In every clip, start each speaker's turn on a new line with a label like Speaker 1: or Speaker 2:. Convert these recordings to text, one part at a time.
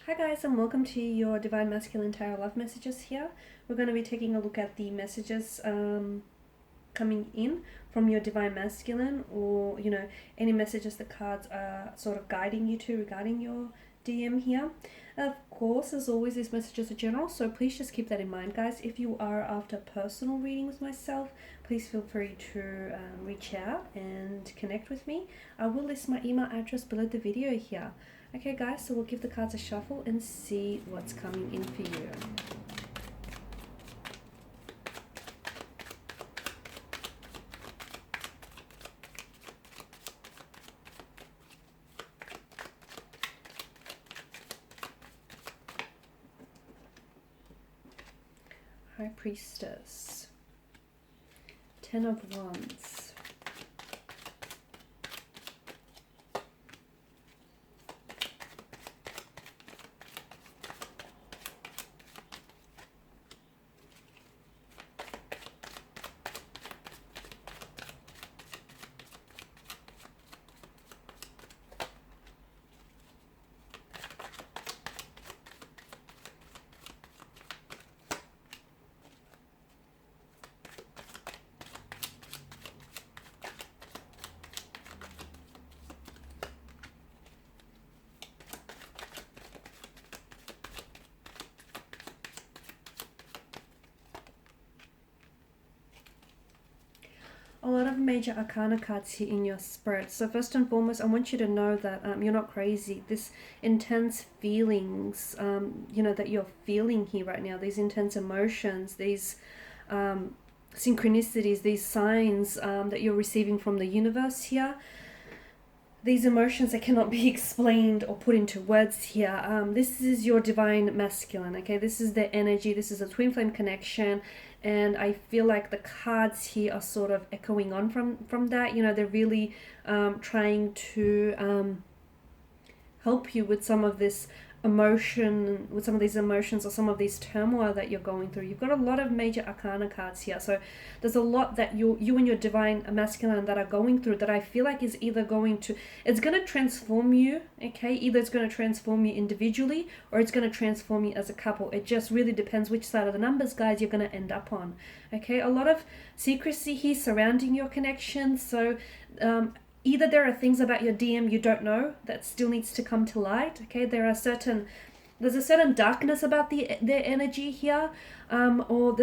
Speaker 1: Hi guys, and welcome to your Divine Masculine Tarot Love Messages here. We're going to be taking a look at the messages coming in from your Divine Masculine, or any messages the cards are sort of guiding you to regarding your DM here. Of course, as always, these messages are general, so please just keep that in mind, guys. If you are after personal reading with myself, please feel free to reach out and connect with me. I will list my email address below the video here. Okay guys, so we'll give the cards a shuffle and see what's coming in for you. High Priestess, Ten of Wands, a lot of major arcana cards here in your spirit. So first and foremost, I want you to know that you're not crazy. This intense feelings, that you're feeling here right now, these intense emotions, these synchronicities, these signs that you're receiving from the universe here, these emotions that cannot be explained or put into words here. This is your Divine Masculine, okay? This is the energy. This is a twin flame connection. And I feel like the cards here are sort of echoing on from that. They're really trying to help you with some of this emotion, with some of these emotions or some of these turmoil that you're going through. You've got a lot of major arcana cards here. So there's a lot that you and your Divine Masculine that are going through that I feel like is either it's going to transform you, okay? Either it's going to transform you individually or it's going to transform you as a couple. It just really depends which side of the numbers, guys, you're going to end up on, okay? A lot of secrecy here surrounding your connection. So either there are things about your DM you don't know that still needs to come to light, okay? There's a certain darkness about their energy here, or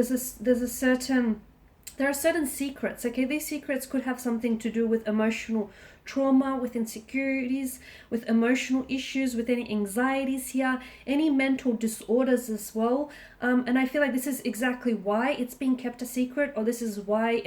Speaker 1: there are certain secrets, okay? These secrets could have something to do with emotional trauma, with insecurities, with emotional issues, with any anxieties here, any mental disorders as well. And I feel like this is exactly why it's being kept a secret, or this is why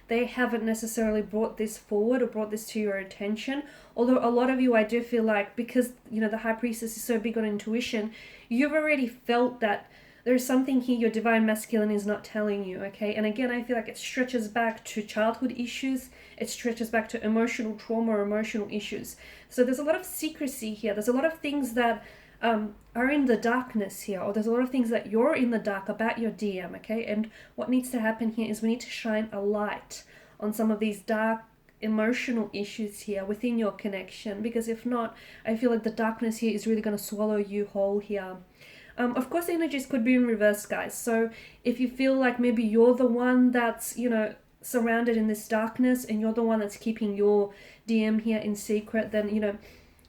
Speaker 1: they haven't necessarily brought this forward or brought this to your attention. Although a lot of you, I do feel like, because, the High Priestess is so big on intuition, you've already felt that there's something here your Divine Masculine is not telling you, okay? And again, I feel like it stretches back to childhood issues. It stretches back to emotional trauma or emotional issues. So there's a lot of secrecy here. There's a lot of things that are in the darkness here, or there's a lot of things that you're in the dark about your DM, okay? And what needs to happen here is we need to shine a light on some of these dark emotional issues here within your connection, because if not, I feel like the darkness here is really going to swallow you whole here. Of course, the energies could be in reverse, guys. So if you feel like maybe you're the one that's, surrounded in this darkness and you're the one that's keeping your DM here in secret, then,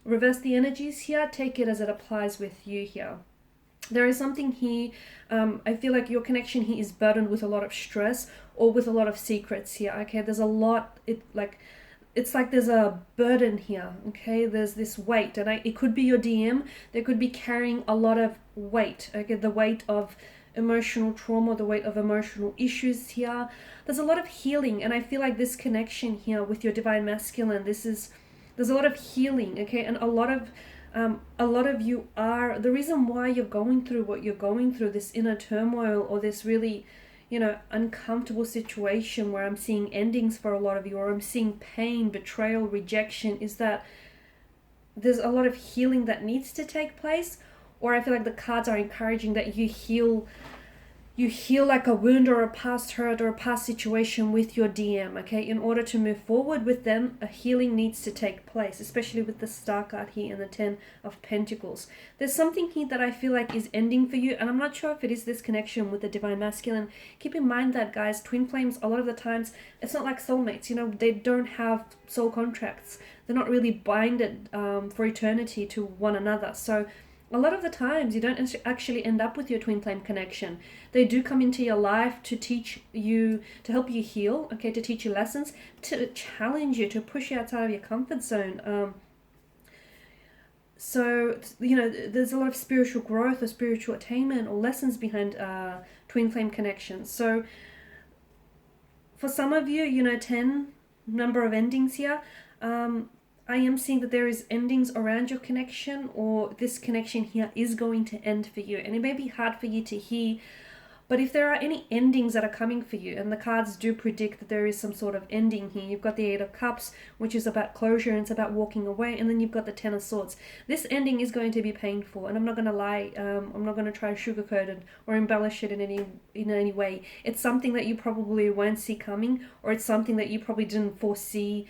Speaker 1: reverse the energies here. Take it as it applies with you here. There is something here, I feel like your connection here is burdened with a lot of stress or with a lot of secrets here, okay? There's a lot, it's like there's a burden here, okay? There's this weight, and it could be your DM. They could be carrying a lot of weight, okay? The weight of emotional trauma, the weight of emotional issues here. There's a lot of healing, and I feel like this connection here with your Divine Masculine, there's a lot of healing, okay? And a lot of you are, the reason why you're going through what you're going through, this inner turmoil or this really uncomfortable situation where I'm seeing endings for a lot of you, or I'm seeing pain, betrayal, rejection, is that there's a lot of healing that needs to take place. Or I feel like the cards are encouraging that you heal you heal like a wound or a past hurt or a past situation with your DM, okay? In order to move forward with them, a healing needs to take place, especially with the Star card here and the 10 of Pentacles. There's something here that I feel like is ending for you, and I'm not sure if it is this connection with the Divine Masculine. Keep in mind that, guys, twin flames, a lot of the times, it's not like soulmates, you know, they don't have soul contracts. They're not really binded for eternity to one another. So a lot of the times you don't actually end up with your twin flame connection. They do come into your life to teach you, to help you heal, okay, to teach you lessons, to challenge you, to push you outside of your comfort zone. So, you know, there's a lot of spiritual growth or spiritual attainment or lessons behind twin flame connections. So for some of you, you know, 10 number of endings here, I am seeing that there is endings around your connection, or this connection here is going to end for you. And it may be hard for you to hear, but if there are any endings that are coming for you, and the cards do predict that there is some sort of ending here. You've got the 8 of Cups, which is about closure and it's about walking away. And then you've got the 10 of Swords. This ending is going to be painful. And I'm not going to lie. I'm not going to try to sugarcoat it or embellish it in any way. It's something that you probably won't see coming, or it's something that you probably didn't foresee,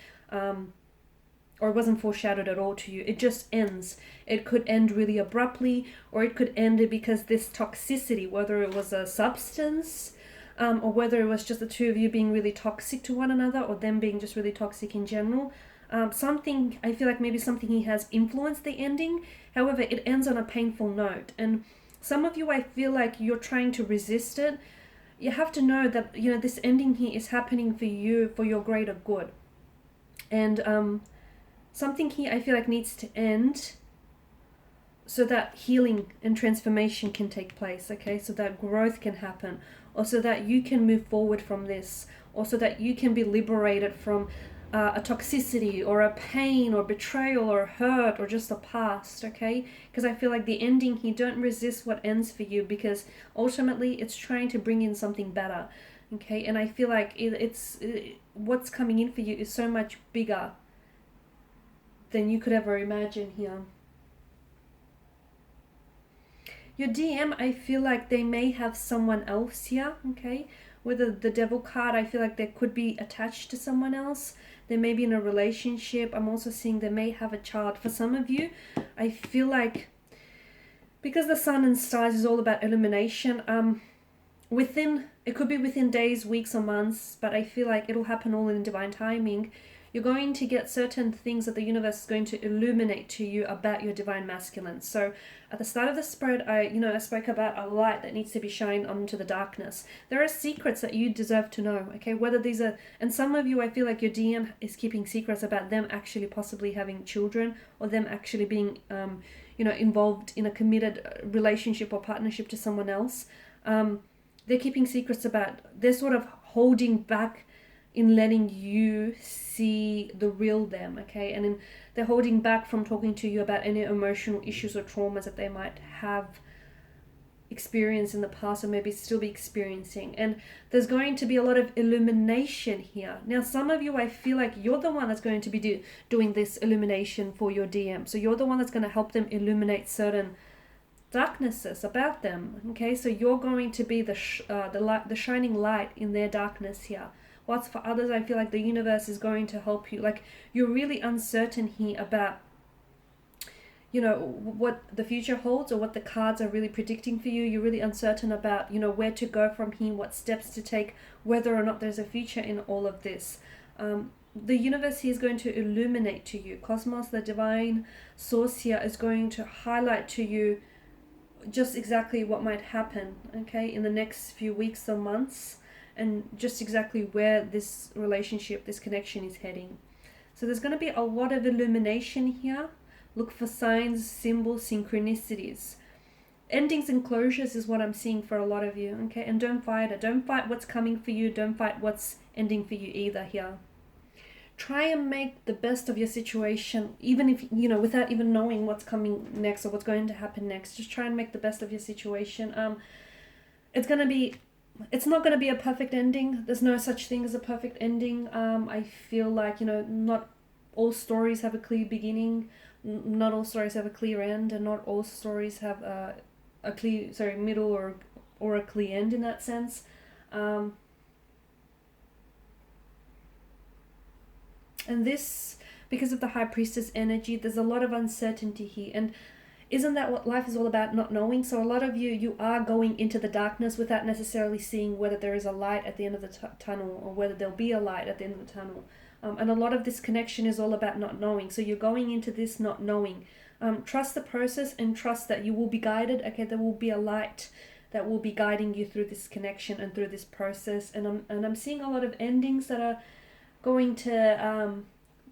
Speaker 1: or it wasn't foreshadowed at all to you. It just ends. It could end really abruptly, or it could end because this toxicity, whether it was a substance, or whether it was just the two of you being really toxic to one another, or them being just really toxic in general. Something, I feel like maybe something he has influenced the ending. However, it ends on a painful note. And some of you, I feel like you're trying to resist it. You have to know that, you know, this ending here is happening for you, for your greater good. And, something here I feel like needs to end so that healing and transformation can take place, okay? So that growth can happen, or so that you can move forward from this, or so that you can be liberated from a toxicity or a pain or betrayal or hurt or just a past, okay? Because I feel like the ending here, don't resist what ends for you, because ultimately it's trying to bring in something better, okay? And I feel like what's coming in for you is so much bigger than you could ever imagine here. Your DM, I feel like they may have someone else here, okay? With the Devil card, I feel like they could be attached to someone else. They may be in a relationship. I'm also seeing they may have a child. For some of you, I feel like, because the Sun and Stars is all about illumination, it could be within days, weeks, or months, but I feel like it'll happen all in divine timing. You're going to get certain things that the universe is going to illuminate to you about your divine masculine. So at the start of the spread, I spoke about a light that needs to be shined onto the darkness. There are secrets that you deserve to know, okay? Whether these are, and some of you, I feel like your DM is keeping secrets about them actually possibly having children, or them actually being, involved in a committed relationship or partnership to someone else. They're keeping secrets about, they're sort of holding back in letting you see the real them, okay? And they're holding back from talking to you about any emotional issues or traumas that they might have experienced in the past, or maybe still be experiencing. And there's going to be a lot of illumination here. Now, some of you, I feel like you're the one that's going to be doing this illumination for your DM. So you're the one that's going to help them illuminate certain darknesses about them, okay? So you're going to be the shining light in their darkness here. Whilst for others, I feel like the universe is going to help you. Like, you're really uncertain here about, you know, what the future holds, or what the cards are really predicting for you. You're really uncertain about, you know, where to go from here, what steps to take, whether or not there's a future in all of this. The universe here is going to illuminate to you. Cosmos, the divine source here, is going to highlight to you just exactly what might happen, okay, in the next few weeks or months, and just exactly where this relationship, this connection is heading. So there's going to be a lot of illumination here. Look for signs, symbols, synchronicities. Endings and closures is what I'm seeing for a lot of you, okay? And don't fight it. Don't fight what's coming for you. Don't fight what's ending for you either here. Try and make the best of your situation, even if, you know, without even knowing what's coming next or what's going to happen next. Just try and make the best of your situation. It's not going to be a perfect ending. There's no such thing as a perfect ending. I feel like, you know, not all stories have a clear beginning. Not all stories have a clear end. And not all stories have a clear, middle or oracly end in that sense. And this, because of the High Priestess energy, there's a lot of uncertainty here. And isn't that what life is all about? Not knowing. So a lot of you are going into the darkness without necessarily seeing whether there is a light at the end of the tunnel, or whether there'll be a light at the end of the tunnel. And a lot of this connection is all about not knowing. So you're going into this not knowing. Trust the process and trust that you will be guided. Okay, there will be a light that will be guiding you through this connection and through this process. And I'm seeing a lot of endings that are going to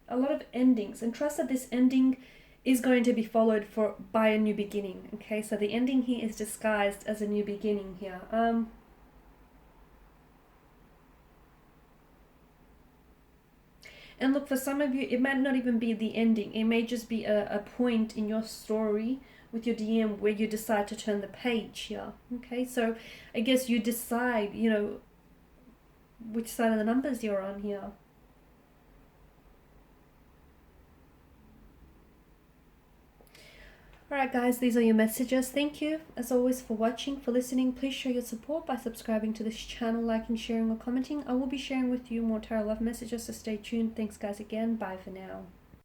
Speaker 1: a lot of endings, and trust that this ending is going to be followed by a new beginning. Okay, so the ending here is disguised as a new beginning here. And look, for some of you, it might not even be the ending. It may just be a point in your story with your DM where you decide to turn the page here. Okay, so I guess you decide, you know, which side of the numbers you're on here. Alright guys, these are your messages. Thank you as always for watching, for listening. Please show your support by subscribing to this channel, liking, sharing or commenting. I will be sharing with you more tarot love messages, so stay tuned. Thanks guys again. Bye for now.